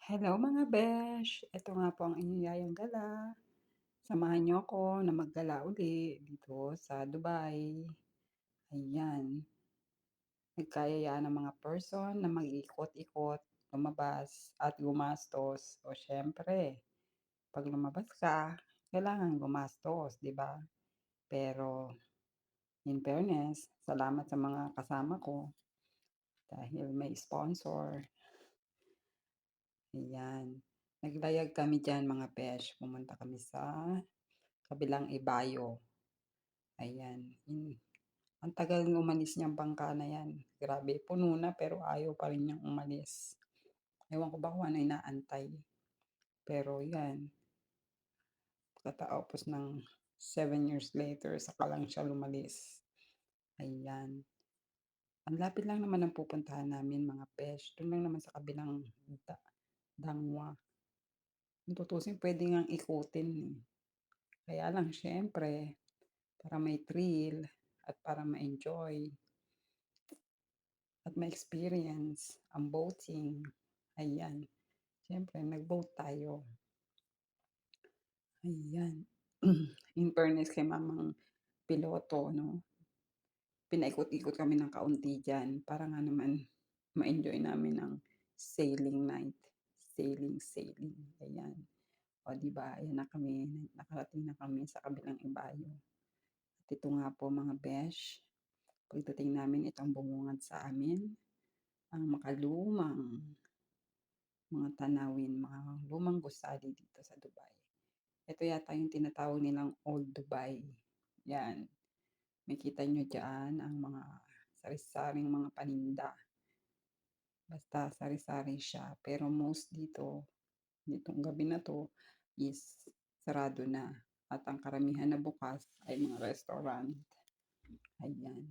Hello mga besh! Ito nga po ang inyong Yayang Gala. Samahan niyo ako na maggala uli dito sa Dubai. Ayan, nagkayayaan ng mga person na mag-ikot-ikot, lumabas at gumastos. O siyempre, 'pag lumabas ka, kailangan gumastos, 'di ba? Pero in fairness, salamat sa mga kasama ko dahil may sponsor. Ayan, naglayag kami diyan mga besh, pumunta kami sa kabilang Ibayo. Ayan, ang tagal umalis niyang bangka na 'yan, grabe puno na pero ayaw pa rin niyang umalis. Ewan ko ba kung ano inaantay, pero 'yan, pagkatapos ng 7 years later saka lang siya lumalis. Ayan, ang lapit lang naman ng pupuntahan namin mga besh, dun lang naman sa kabilang da dangwa. Kung tutuusin puwede ngang ikutin, eh, kaya lang siyempre para may thrill at para ma-enjoy at ma-experience ang boating, ayan. Siyempre nag-boat tayo, ayan. In fairness kay mamang piloto 'no, pinaikot-ikot kami ng kaunti diyan para nga naman ma-enjoy namin ang sailing night, sailing, ayan. O 'di ba, ayan na kami, nakarating na kami sa kabilang ibayo. At ito nga po mga besh, pagdating namin ito ang bumungad sa amin, ang makalumang mga tanawin, mga lumang gusali dito sa Dubai. Ito yata yung tinatawag nilang Old Dubai, 'yan. Makita niyo diyan ang mga sari-saring mga paninda, basta sari-sari siya. Pero most dito, nitong gabi na 'to is sarado na at ang karamihan na bukas ay mga restaurant, ayan.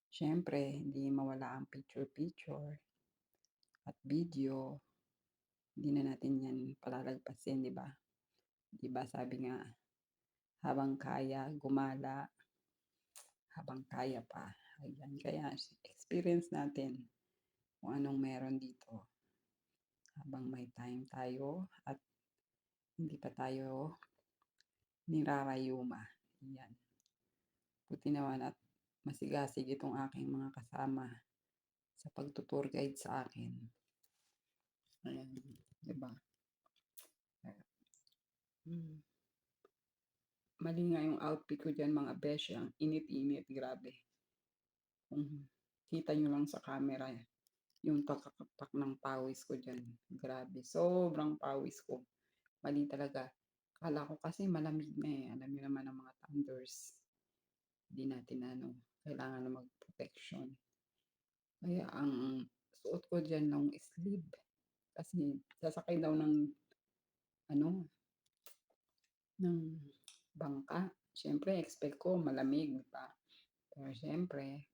Siyempre hindi mawala ang picture-picture at video, hindi na natin 'yan palalagpasin, 'di ba? 'Di ba sabi nga, habang kaya gumala, habang kaya pa, ayan. Kaya experience natin kung anong meron dito habang may time tayo at hindi pa tayo nirarayuma, ayan. Buti naman at masigasig itong aking mga kasama sa pagtu-tour guide sa akin, ayan, 'di ba? Hmm, mali nga yung outfit ko diyan mga beshi, ang init-init, grabe. Kung kita niyo lang sa camera yung takak ng pawis ko diyan, grabe sobrang pawis ko. Mali talaga, akala ko kasi malamig na, eh, alam niyo naman ang mga thunders, 'di natin ano, kailangan na mag-protection. Kaya ang suot ko diyan long sleeve kasi sasakay daw ng ano, ng bangka. Siyempre expect ko malamig, 'di ba? Pero siyempre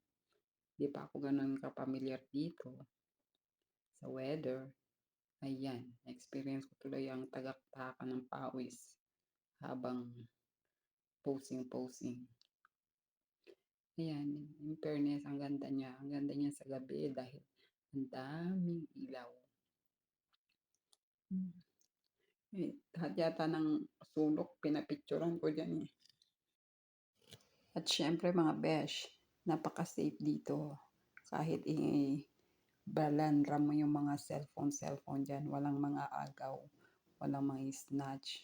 'di pa ako gano'n ka-pamilyar dito sa weather. Ayan, na-experience ko tuloy ang tagaktakan ng pawis habang posing. Ayan, in fairness ang ganda niya sa gabi dahil ang daming ilaw. Hmm, lahat yata ng sulok pinapicturan ko diyan, eh. At siyempre mga besh, napaka-safe dito kahit balandra mo yung mga cellphone diyan, walang mga agaw, walang mga-snatch,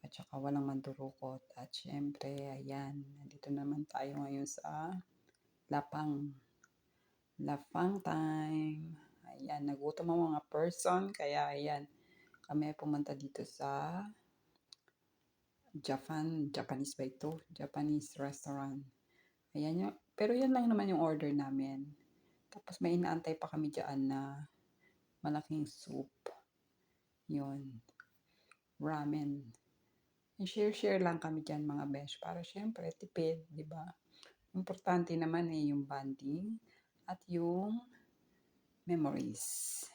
at saka walang mandurukot. At siyempre ayan, nandito naman tayo ngayon sa Lapang. Lapang time. Ayan, nagutom ang mga person kaya ayan, kami ay pumunta dito sa Japanese ba ito? Japanese restaurant. Ayan yung, pero yan lang naman yung order namin. Tapos may inaantay pa kami diyan na malaking soup. Yun, ramen. Share-share lang kami diyan mga besh para siyempre tipid, 'di ba? Importante naman, eh, yung bonding at yung memories.